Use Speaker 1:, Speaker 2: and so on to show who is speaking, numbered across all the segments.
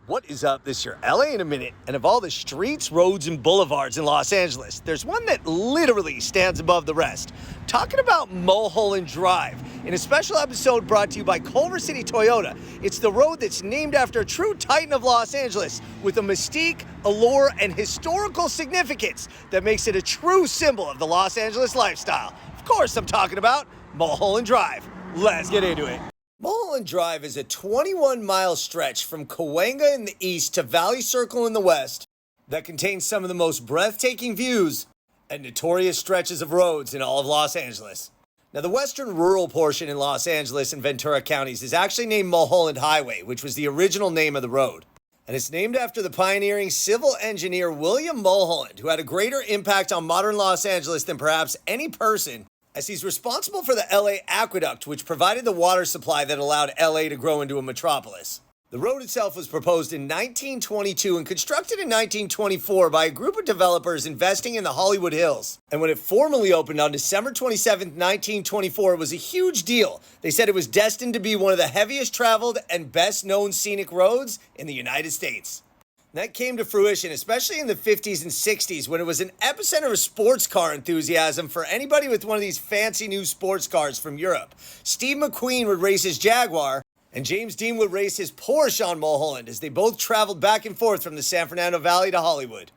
Speaker 1: What is up? This is your LA in a minute, and of all the streets, roads, and boulevards in Los Angeles, there's one that literally stands above the rest. Talking about Mulholland Drive, in a special episode brought to you by Culver City Toyota. It's the road that's named after a true titan of Los Angeles, with a mystique, allure, and historical significance that makes it a true symbol of the Los Angeles lifestyle. Of course, I'm talking about Mulholland Drive. Let's get into it. Mulholland Drive is a 21-mile stretch from Cahuenga in the east to Valley Circle in the west that contains some of the most breathtaking views and notorious stretches of roads in all of Los Angeles. Now, the western rural portion in Los Angeles and Ventura counties is actually named Mulholland Highway, which was the original name of the road. And it's named after the pioneering civil engineer William Mulholland, who had a greater impact on modern Los Angeles than perhaps any person, as he's responsible for the LA Aqueduct, which provided the water supply that allowed LA to grow into a metropolis. The road itself was proposed in 1922 and constructed in 1924 by a group of developers investing in the Hollywood Hills. And when it formally opened on December 27, 1924, it was a huge deal. They said it was destined to be one of the heaviest traveled and best known scenic roads in the United States. That came to fruition, especially in the 50s and 60s, when it was an epicenter of sports car enthusiasm for anybody with one of these fancy new sports cars from Europe. Steve McQueen would race his Jaguar, and James Dean would race his Porsche on Mulholland as they both traveled back and forth from the San Fernando Valley to Hollywood.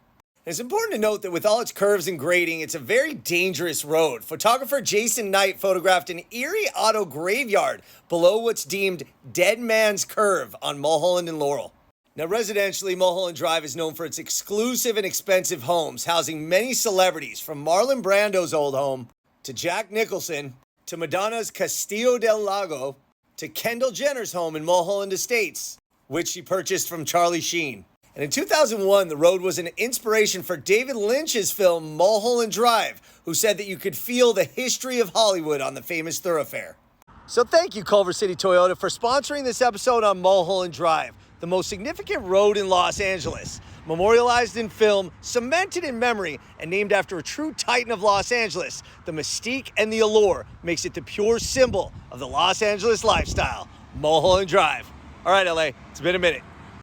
Speaker 1: And it's important to note that with all its curves and grading, it's a very dangerous road. Photographer Jason Knight photographed an eerie auto graveyard below what's deemed Dead Man's Curve on Mulholland and Laurel. Now, residentially, Mulholland Drive is known for its exclusive and expensive homes, housing many celebrities, from Marlon Brando's old home, to Jack Nicholson, to Madonna's Castillo del Lago, to Kendall Jenner's home in Mulholland Estates, which she purchased from Charlie Sheen. And in 2001, the road was an inspiration for David Lynch's film Mulholland Drive, who said that you could feel the history of Hollywood on the famous thoroughfare. So thank you, Culver City Toyota, for sponsoring this episode on Mulholland Drive, the most significant road in Los Angeles, memorialized in film, cemented in memory, and named after a true titan of Los Angeles. The mystique and the allure makes it the pure symbol of the Los Angeles lifestyle, Mulholland Drive. All right, LA, it's been a minute.